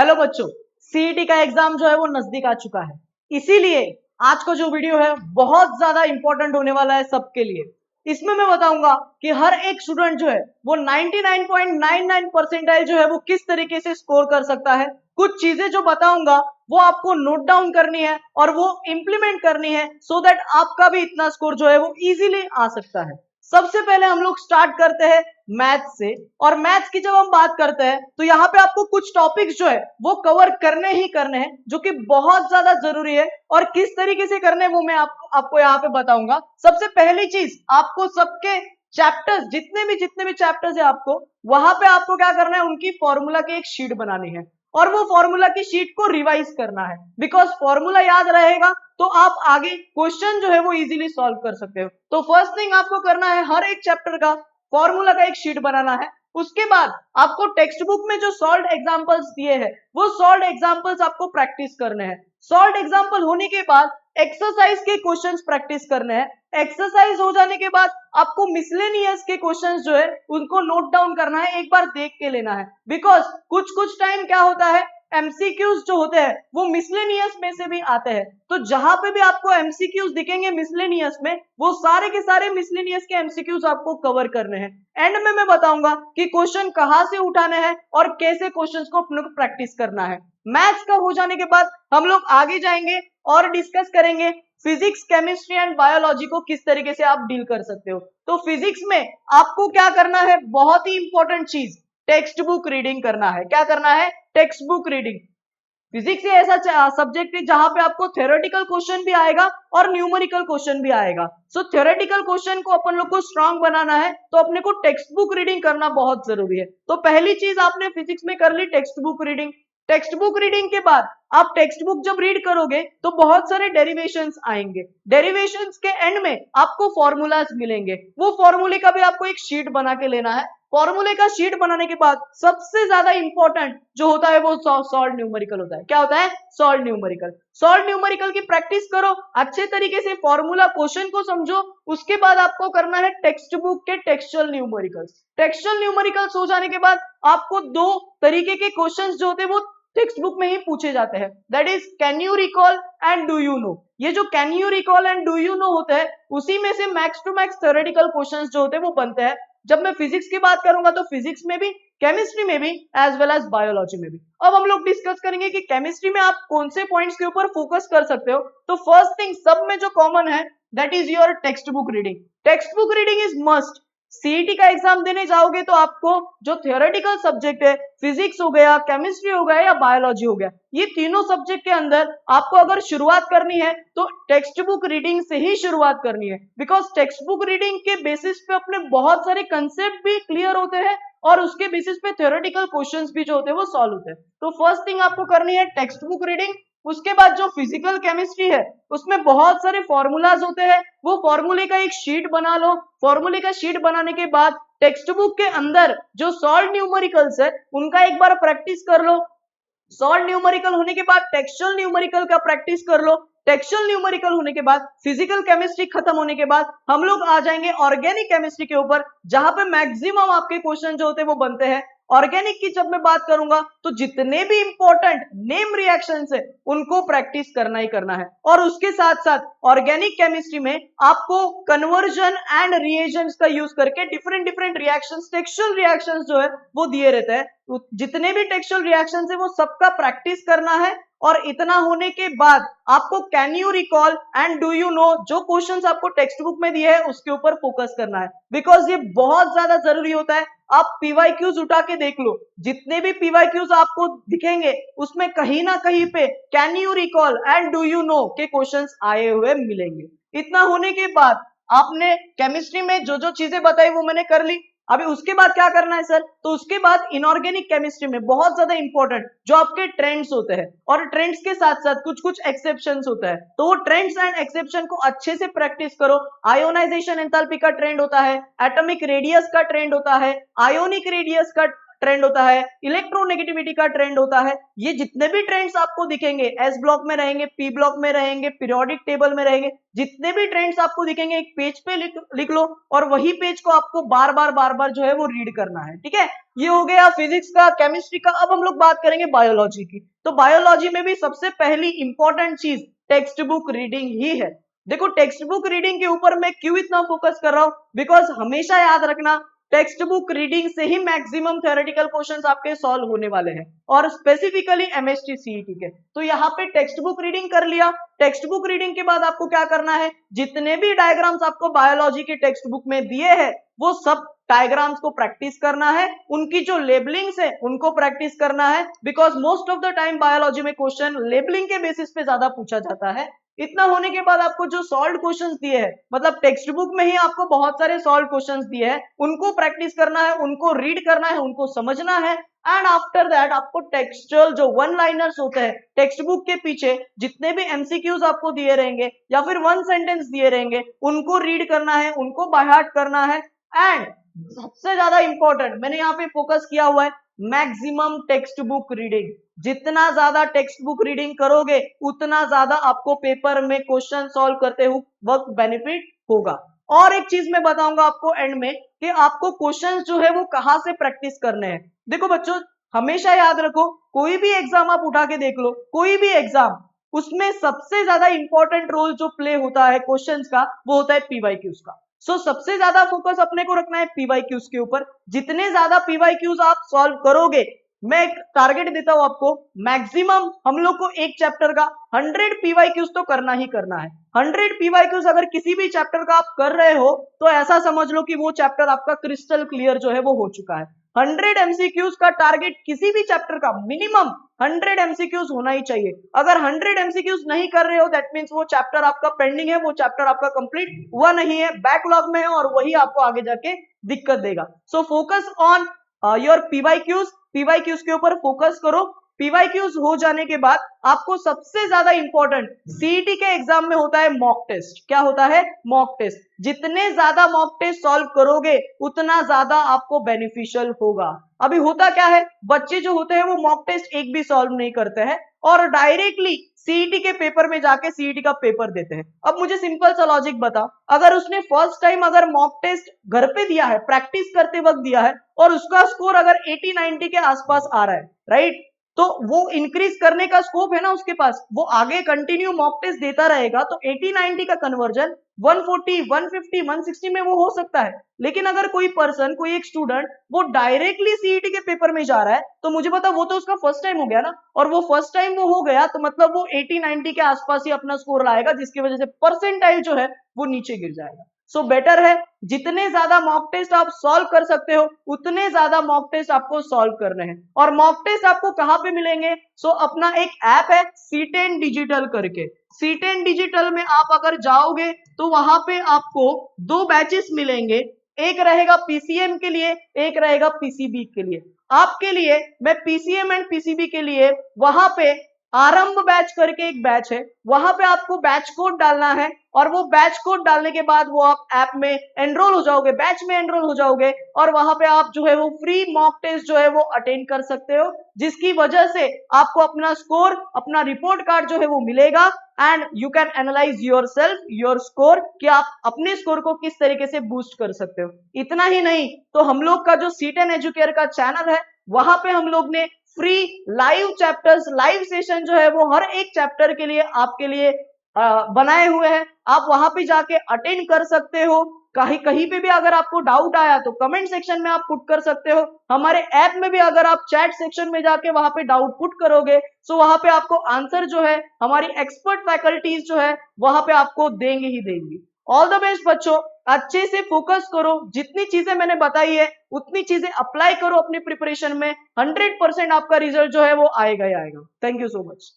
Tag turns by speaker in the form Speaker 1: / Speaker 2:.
Speaker 1: Hello बच्चों, CET का exam जो है वो नजदीक आ चुका है। इसीलिए आज का जो वीडियो है बहुत ज्यादा इंपॉर्टेंट होने वाला है सबके लिए। इसमें मैं बताऊंगा कि हर एक स्टूडेंट जो है वो 99.99 परसेंटाइल जो है वो किस तरीके से स्कोर कर सकता है। कुछ चीजें जो बताऊंगा वो आपको नोट डाउन करनी है और वो इंप्लीमेंट करनी है सो दैट आपका भी इतना स्कोर जो है वो इजीली आ सकता है। सबसे पहले हम लोग स्टार्ट करते हैं मैथ्स से। और मैथ्स की जब हम बात करते हैं तो यहाँ पे आपको कुछ टॉपिक्स जो है वो कवर करने ही करने हैं जो कि बहुत ज्यादा जरूरी है। और किस तरीके से करने हैं वो मैं आपको यहाँ पे बताऊंगा। सबसे पहली चीज, आपको सबके चैप्टर्स जितने भी चैप्टर्स है आपको वहां पे आपको क्या करना है, उनकी फॉर्मूला की एक शीट बनानी है और वो फॉर्मूला की शीट को रिवाइज करना है। बिकॉज फॉर्मूला याद रहेगा तो आप आगे क्वेश्चन जो है वो इजीली सॉल्व कर सकते हो। तो फर्स्ट थिंग आपको करना है, हर एक चैप्टर का फॉर्मूला का एक शीट बनाना है। उसके बाद आपको टेक्स्ट बुक में जो सॉल्व एग्जांपल्स दिए हैं वो सॉल्व एग्जांपल्स आपको प्रैक्टिस करने हैं। सॉल्व एग्जांपल होने के बाद एक्सरसाइज के क्वेश्चंस प्रैक्टिस करने हैं। एक्सरसाइज हो जाने के बाद आपको मिसलेनियस के क्वेश्चंस जो है उनको नोट डाउन करना है, एक बार देख के लेना है। बिकॉज कुछ टाइम क्या होता है, एमसीक्यूज जो होते हैं वो मिसलेनियस में से भी आते हैं। तो जहां पे भी आपको एमसीक्यूज दिखेंगे मिसलेनियस में, वो सारे के सारे मिसलेनियस के एमसीक्यूज आपको कवर करने हैं। एंड में मैं बताऊंगा कि क्वेश्चन कहां से उठाने हैं और कैसे क्वेश्चंस को अपने को प्रैक्टिस करना है। मैथ्स का हो जाने के बाद हम लोग आगे जाएंगे और डिस्कस करेंगे फिजिक्स, केमिस्ट्री एंड बायोलॉजी को किस तरीके से आप डील कर सकते हो। तो फिजिक्स में आपको क्या करना है, बहुत ही इंपॉर्टेंट चीज, टेक्स्ट बुक रीडिंग करना है। क्या करना है, टेक्स्ट बुक रीडिंग। फिजिक्स ही ऐसा सब्जेक्ट है जहां पे आपको थ्योरेटिकल क्वेश्चन भी आएगा और न्यूमेरिकल क्वेश्चन भी आएगा। सो थ्योरेटिकल क्वेश्चन को अपन लोग को स्ट्रांग बनाना है तो अपने को टेक्स्ट बुक रीडिंग करना बहुत जरूरी है। तो पहली चीज आपने फिजिक्स में कर ली text book reading. Text book reading के बाद आप टेक्स्ट बुक जब रीड करोगे तो बहुत सारे डेरिवेशंस आएंगे। डेरिवेशंस के एंड में आपको फॉर्मूलाज मिलेंगे। वो फॉर्मूले का भी आपको एक शीट बना के लेना है। फॉर्मूले का शीट बनाने के बाद सबसे ज्यादा इंपॉर्टेंट जो होता है वो सॉल्व न्यूमेरिकल होता है। क्या होता है, सॉल्व न्यूमेरिकल। सॉल्व न्यूमेरिकल की प्रैक्टिस करो, अच्छे तरीके से फॉर्मूला क्वेश्चन को समझो। उसके बाद आपको करना है टेक्स्ट बुक के टेक्सचुअल न्यूमेरिकल्स। टेक्सचुअल न्यूमेरिकल्स हो जाने के बाद आपको दो तरीके के क्वेश्चंस जो होते हैं वो टेक्स्ट बुक में ही पूछे जाते हैं। That is can you recall and do you know. ये जो can you recall and do you know होता है उसी में से max to max theoretical questions जो होते हैं वो बनते हैं। जब मैं फिजिक्स की बात करूंगा तो फिजिक्स में भी, केमिस्ट्री में भी, एज वेल एज बायोलॉजी में भी। अब हम लोग डिस्कस करेंगे कि केमिस्ट्री में आप कौन से पॉइंट्स के ऊपर फोकस कर सकते हो। तो फर्स्ट थिंग सब में जो कॉमन है that is your text book reading. Text book reading is must. CET का एग्जाम देने जाओगे तो आपको जो थियोरेटिकल सब्जेक्ट है, फिजिक्स हो गया, केमिस्ट्री हो गया या बायोलॉजी हो गया, ये तीनों सब्जेक्ट के अंदर आपको अगर शुरुआत करनी है तो टेक्स्ट बुक रीडिंग से ही शुरुआत करनी है। बिकॉज टेक्स्ट बुक रीडिंग के बेसिस पे अपने बहुत सारे कंसेप्ट भी क्लियर होते हैं और उसके बेसिस पे थ्योरेटिकल क्वेश्चंस भी जो होते हैं वो सॉल्व होते हैं। तो फर्स्ट थिंग आपको करनी है टेक्स्ट बुक रीडिंग। उसके बाद जो फिजिकल केमिस्ट्री है उसमें बहुत सारे फॉर्मूलाज होते हैं, वो फॉर्मूले का एक शीट बना लो। फॉर्मूले का शीट बनाने के बाद टेक्स्ट बुक के अंदर जो सॉल्व न्यूमेरिकल्स है उनका एक बार प्रैक्टिस कर लो। सॉल्व न्यूमेरिकल होने के बाद टेक्सचुअल न्यूमेरिकल का प्रैक्टिस कर लो। टेक्सचुअल न्यूमेरिकल होने के बाद, फिजिकल केमिस्ट्री खत्म होने के बाद हम लोग आ जाएंगे ऑर्गेनिक केमिस्ट्री के ऊपर, जहां पे मैक्सिमम आपके क्वेश्चन जो होते हैं वो बनते हैं। ऑर्गेनिक की जब मैं बात करूंगा तो जितने भी इंपॉर्टेंट नेम रिएक्शंस है उनको प्रैक्टिस करना ही करना है। और उसके साथ साथ ऑर्गेनिक केमिस्ट्री में आपको कन्वर्जन एंड रिएजेंट्स का यूज करके different different reactions, textual reactions जो है वो दिए रहते हैं। तो जितने भी टेक्सचुअल रिएक्शंस है वो सबका प्रैक्टिस करना है। और इतना होने के बाद आपको can you recall and do you no जो क्वेश्चंस आपको टेक्स्ट बुक में दिए हैं उसके ऊपर फोकस करना है। बिकॉज ये बहुत ज्यादा जरूरी होता है। आप पीवाईक्यूज उठा के देख लो, जितने भी पीवाईक्यूज आपको दिखेंगे उसमें कहीं ना कहीं पे can you recall and do you no के क्वेश्चंस आए हुए मिलेंगे। इतना होने के बाद आपने केमिस्ट्री में जो जो चीजें बताई वो मैंने कर ली। अभी उसके बाद क्या करना है सर, तो उसके बाद इनऑर्गेनिक केमिस्ट्री में बहुत ज्यादा इंपॉर्टेंट जो आपके ट्रेंड्स होते हैं और ट्रेंड्स के साथ साथ कुछ कुछ एक्सेप्शंस होता है, तो वो ट्रेंड्स एंड एक्सेप्शन को अच्छे से प्रैक्टिस करो। आयोनाइजेशन एंथैल्पी का ट्रेंड होता है, एटॉमिक रेडियस का ट्रेंड होता है, आयोनिक रेडियस का ट्रेंड होता है, इलेक्ट्रोनेगेटिविटी का ट्रेंड होता है। ये जितने भी ट्रेंड्स आपको दिखेंगे एस ब्लॉक में रहेंगे, पी ब्लॉक में रहेंगे, पीरियोडिक टेबल में रहेंगे, जितने भी ट्रेंड्स आपको दिखेंगे एक पेज पे लिख लो और वही पेज को आपको बार बार जो है वो रीड करना है। ठीक है, ये हो गया फिजिक्स का, केमिस्ट्री का। अब हम लोग बात करेंगे बायोलॉजी की। तो बायोलॉजी में भी सबसे पहली इंपॉर्टेंट चीज टेक्स्ट बुक रीडिंग ही है। देखो टेक्स्ट बुक रीडिंग के ऊपर मैं क्यों इतना फोकस कर रहा हूं, बिकॉज हमेशा याद रखना टेक्स्ट बुक रीडिंग से ही मैक्सिमम थ्योरेटिकल क्वेश्चंस आपके सॉल्व होने वाले हैं, और स्पेसिफिकली एमएसटी सीईटी के। तो यहाँ पे टेक्स्ट बुक रीडिंग कर लिया। टेक्स्ट बुक रीडिंग के बाद आपको क्या करना है, जितने भी डायग्राम्स आपको बायोलॉजी के टेक्स्ट बुक में दिए हैं वो सब डायग्राम्स को प्रैक्टिस करना है, उनकी जो लेबलिंग्स है उनको प्रैक्टिस करना है, because most of the time biology में क्वेश्चन लेबलिंग के बेसिस पे ज्यादा पूछा जाता है। इतना होने के बाद आपको जो सॉल्व क्वेश्चंस दिए हैं, मतलब टेक्स्ट बुक में ही आपको बहुत सारे सॉल्व क्वेश्चंस दिए हैं, उनको प्रैक्टिस करना है, उनको रीड करना है, उनको समझना है। एंड आफ्टर दैट आपको टेक्सचुअल जो वन लाइनर्स होते हैं टेक्स्ट बुक के पीछे जितने भी एमसीक्यूज आपको दिए रहेंगे या फिर वन सेंटेंस दिए रहेंगे उनको रीड करना है, उनको बाय हार्ट करना है। एंड सबसे ज्यादा इंपॉर्टेंट मैंने यहाँ पे फोकस किया हुआ है मैक्सिमम टेक्स्ट बुक रीडिंग। जितना ज्यादा टेक्स्ट बुक रीडिंग करोगे उतना ज्यादा आपको पेपर में क्वेश्चन सॉल्व करते हुए वक्त बेनिफिट होगा। और एक चीज मैं बताऊंगा आपको एंड में कि आपको क्वेश्चंस जो है वो कहां से प्रैक्टिस करने हैं। देखो बच्चों हमेशा याद रखो, कोई भी एग्जाम आप उठा के देख लो, कोई भी एग्जाम, उसमें सबसे ज्यादा इंपॉर्टेंट रोल जो प्ले होता है क्वेश्चंस का वो होता है पीवाईक्यूज का। सो सबसे ज्यादा फोकस अपने को रखना है पीवाईक्यूज के ऊपर। जितने ज्यादा पीवाईक्यूज आप सॉल्व करोगे, मैं एक टारगेट देता हूं आपको, मैक्सिमम हम लोग को एक चैप्टर का 100 पीवाईक्यूज तो करना ही करना है। 100 पीवाईक्यूज अगर किसी भी चैप्टर का आप कर रहे हो तो ऐसा समझ लो कि वो चैप्टर आपका क्रिस्टल क्लियर जो है वो हो चुका है। 100 एमसीक्यूज का टारगेट किसी भी चैप्टर का मिनिमम 100 एमसीक्यूज होना ही चाहिए। अगर 100 एमसीक्यूज नहीं कर रहे हो दैट मींस वो चैप्टर आपका पेंडिंग है, वो चैप्टर आपका कंप्लीट हुआ नहीं है, बैकलॉग में है, और वही आपको आगे जाके दिक्कत देगा। So focus on your PYQs के ऊपर फोकस करो। पीवाईक्यूज हो जाने के बाद आपको सबसे ज्यादा इंपॉर्टेंट सीईटी के एग्जाम में होता है मॉक टेस्ट। क्या होता है? Mock test. जितने ज्यादा मॉक टेस्ट सॉल्व करोगे उतना ज्यादा आपको बेनिफिशियल होगा। अभी होता क्या है, बच्चे जो होते हैं वो मॉक टेस्ट एक भी सॉल्व नहीं करते हैं और डायरेक्टली सीईटी के पेपर में जाके सीईटी का पेपर देते हैं। अब मुझे सिंपल सा लॉजिक बता, अगर उसने फर्स्ट टाइम अगर मॉक टेस्ट घर पे दिया है, प्रैक्टिस करते वक्त दिया है, और उसका स्कोर अगर 80-90 के आसपास आ रहा है, राइट, तो वो इंक्रीज करने का स्कोप है ना उसके पास, वो आगे कंटिन्यू मॉक टेस्ट देता रहेगा तो 80-90 का कन्वर्जन 140, 150, 160 में वो हो सकता है। लेकिन अगर कोई पर्सन, कोई एक स्टूडेंट वो डायरेक्टली सीईटी के पेपर में जा रहा है तो मुझे पता वो तो उसका फर्स्ट टाइम हो गया ना, और वो फर्स्ट टाइम वो हो गया तो मतलब वो 80-90 के आसपास ही अपना स्कोर लाएगा, जिसकी वजह से परसेंटाइल जो है वो नीचे गिर जाएगा। सो बेटर है जितने ज्यादा मॉक टेस्ट आप सॉल्व कर सकते हो उतने ज्यादा मॉक टेस्ट आपको सॉल्व करने हैं। और मॉक टेस्ट आपको कहां पे मिलेंगे? सो अपना एक ऐप है C10 डिजिटल करके, C10 डिजिटल में आप अगर जाओगे तो वहां पे आपको 2 बैचेस मिलेंगे, एक रहेगा पीसीएम के लिए, एक रहेगा पीसीबी के लिए। आपके लिए मैं पीसीएम एंड पीसीबी के लिए वहां पे आरंभ बैच करके एक बैच है, वहां पे आपको बैच कोड डालना है और वो बैच कोड डालने के बाद वो आप ऐप में एनरोल हो जाओगे, बैच में एनरोल हो जाओगे और वहां पे आप जो है वो फ्री मॉक टेस्ट जो है वो अटेंड कर सकते हो, जिसकी वजह से आपको अपना स्कोर, अपना रिपोर्ट कार्ड जो है वो मिलेगा and you can analyse your self, your score, कि आप अपने स्कोर को किस तरीके से बूस्ट कर सकते हो। इतना ही नहीं, तो हम लोग का जो C10 एजुकेयर का चैनल है वहां पे हम लोग ने free live chapters, live session जो है वो हर एक चैप्टर के लिए आपके लिए बनाए हुए हैं। आप वहां पे जाके अटेंड कर सकते हो। कहीं पे भी अगर आपको डाउट आया तो कमेंट सेक्शन में आप पुट कर सकते हो। हमारे ऐप में भी अगर आप चैट सेक्शन में जाके वहां पे डाउट पुट करोगे तो वहां पे आपको आंसर जो है हमारी एक्सपर्ट फैकल्टीज जो है वहां पे आपको देंगे ही देंगी। ऑल द बेस्ट बच्चों, अच्छे से फोकस करो, जितनी चीजें मैंने बताई है उतनी चीजें अप्लाई करो अपनी प्रिपरेशन में, 100% आपका रिजल्ट जो है वो आएगा ही आएगा। Thank you so much.